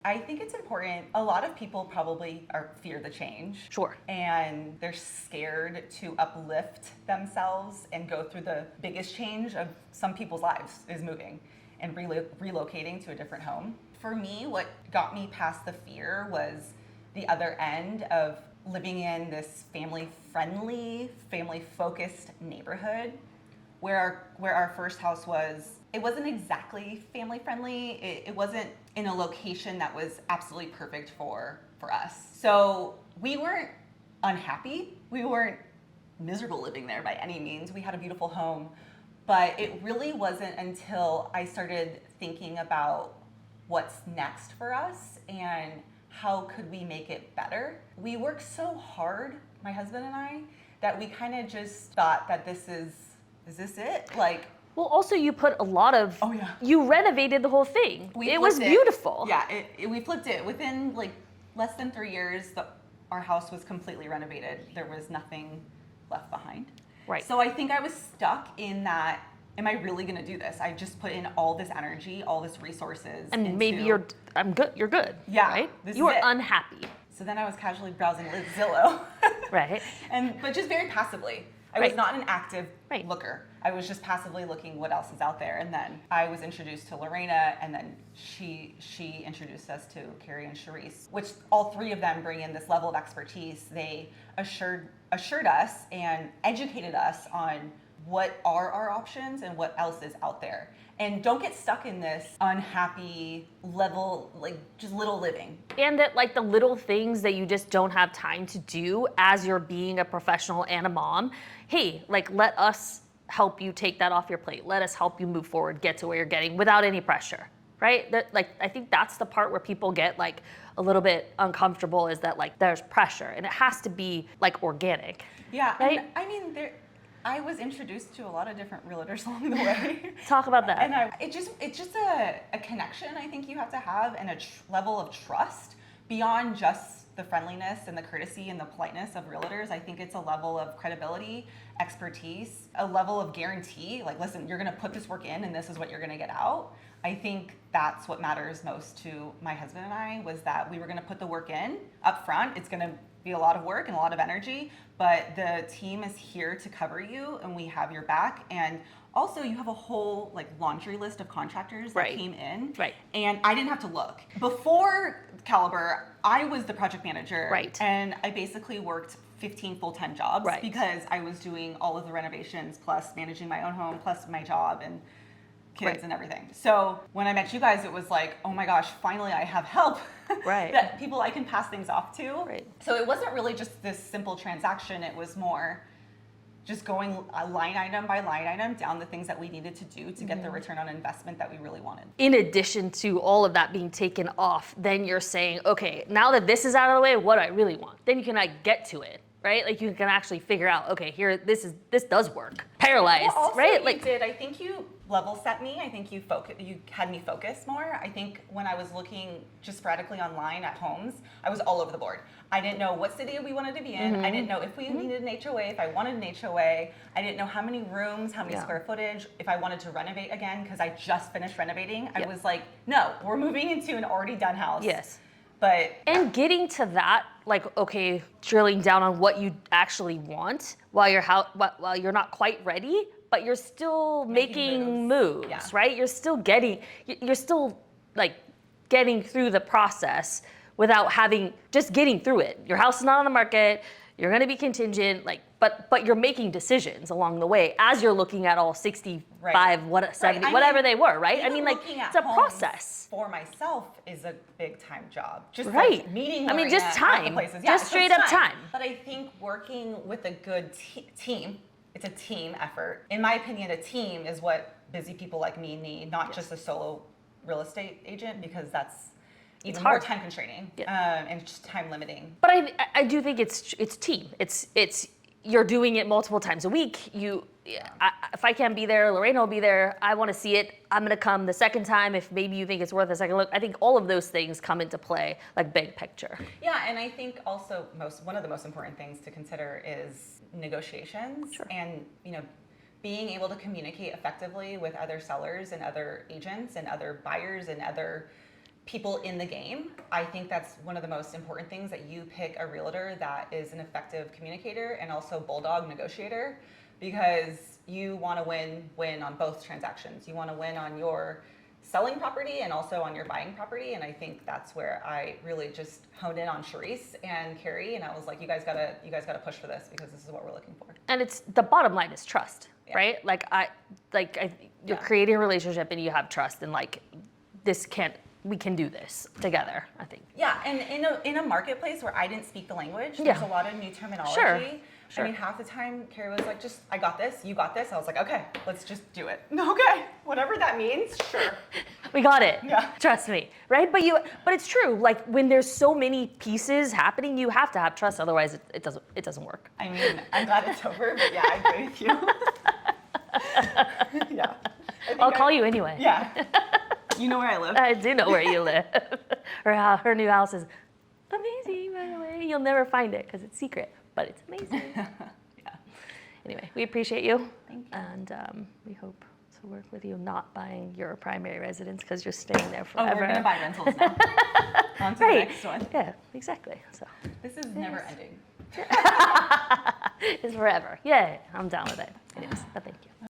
I think it's important. A lot of people probably fear the change. Sure. And they're scared to uplift themselves and go through the biggest change of some people's lives is moving and relocating to a different home. For me, what got me past the fear was the other end of living in this family-friendly, family-focused neighborhood where our first house was. It wasn't exactly family friendly. It wasn't in a location that was absolutely perfect for us. So we weren't unhappy. We weren't miserable living there by any means. We had a beautiful home. But it really wasn't until I started thinking about what's next for us and how could we make it better. We worked so hard, my husband and I, that we kind of just thought that is this it? Like, well, also you put a lot of, oh yeah, you renovated the whole thing. It was beautiful. Yeah, we flipped it. Within like less than 3 years, our house was completely renovated. There was nothing left behind. Right. So I think I was stuck in that, am I really gonna do this? I just put in all this energy, all this resources. And maybe you're good. Yeah. Right? This You were is it. unhappy. So then I was casually browsing Zillow. Right. But just very passively. I was not an active looker. I was just passively looking what else is out there. And then I was introduced to Lorena, and then she introduced us to Carrie and Charisse, which all three of them bring in this level of expertise. They assured us and educated us on what are our options and what else is out there. And don't get stuck in this unhappy level, like just little living. And that like the little things that you just don't have time to do as you're being a professional and a mom, hey, like let us help you take that off your plate. Let us help you move forward, get to where you're getting without any pressure, right? That, like, I think that's the part where people get like a little bit uncomfortable, is that like there's pressure and it has to be like organic. Yeah, right? And I mean, I was introduced to a lot of different realtors along the way. Talk about that. And it's just a connection I think you have to have, and a level of trust beyond just the friendliness and the courtesy and the politeness of realtors. I think it's a level of credibility, expertise, a level of guarantee. Like, listen, you're going to put this work in and this is what you're going to get out. I think that's what matters most to my husband and I, was that we were going to put the work in up front. It's going to be a lot of work and a lot of energy, but the team is here to cover you and we have your back. And also you have a whole like laundry list of contractors that came in. Right. And I didn't have to look. Before Caliber, I was the project manager. Right. And I basically worked 15 full-time jobs because I was doing all of the renovations plus managing my own home plus my job and kids and everything. So when I met you guys, it was like, oh my gosh, finally I have help. That people I can pass things off to. Right. So it wasn't really just this simple transaction. It was more just going line item by line item down the things that we needed to do to get the return on investment that we really wanted. In addition to all of that being taken off, then you're saying, okay, now that this is out of the way, what do I really want? Then you can like get to it, right? Like you can actually figure out, okay, here, this does work. Paralyzed, also, right? Like, I think you level set me. I think you had me focus more. I think when I was looking just sporadically online at homes, I was all over the board. I didn't know what city we wanted to be in. I didn't know if we needed an HOA, if I wanted an HOA. I didn't know how many rooms, how many square footage, if I wanted to renovate again, because I just finished renovating. I was like, no, we're moving into an already done house. Yes. And getting to that, like, okay, drilling down on what you actually want while you're not quite ready, but you're still making moves, right? You're still getting through the process without getting through it. Your house is not on the market. You're going to be contingent, but you're making decisions along the way as you're looking at all 65, 70, whatever they were, right? I mean, like, it's a process. For myself is a big time job. Just like meeting. I mean, just time. Just straight up time. But I think working with a good team, it's a team effort. In my opinion, a team is what busy people like me need, not just a solo real estate agent, because that's even more time constraining and just time limiting. But I do think it's team. It's you're doing it multiple times a week. If I can't be there, Lorena will be there. I want to see it. I'm going to come the second time if maybe you think it's worth a second look. I think all of those things come into play, like big picture. Yeah, and I think also one of the most important things to consider is negotiations and being able to communicate effectively with other sellers and other agents and other buyers and other people in the game. I think that's one of the most important things, that you pick a realtor that is an effective communicator and also bulldog negotiator, because you want to win on both transactions. You want to win on your selling property and also on your buying property. And I think that's where I really just honed in on Charisse and Carrie, and I was like, you guys gotta push for this, because this is what we're looking for. And it's the bottom line is trust, Yeah. right? You're Yeah. creating a relationship and you have trust, and like we can do this together, I think. Yeah, and in a marketplace where I didn't speak the language, Yeah. there's a lot of new terminology. Sure. I mean, half the time Carrie was like, I got this, you got this. I was like, okay, let's just do it. Okay, whatever that means, sure. We got it. Yeah. Trust me, right? But it's true. Like when there's so many pieces happening, you have to have trust. Otherwise, it doesn't work. I mean, I'm glad it's over, but yeah, I agree with you. Yeah. I'll call you anyway. Yeah. You know where I live. I do know where you live. Her new house is amazing, by the way. You'll never find it because it's secret, but it's amazing. Yeah. Anyway, we appreciate you. Thank you. And we hope to work with you not buying your primary residence because you're staying there Oh, forever. we're gonna buy rentals now. On to the Right. next one. Yeah, exactly. So This is never ending. it's forever. Yeah, I'm down with it. Anyways, but thank you.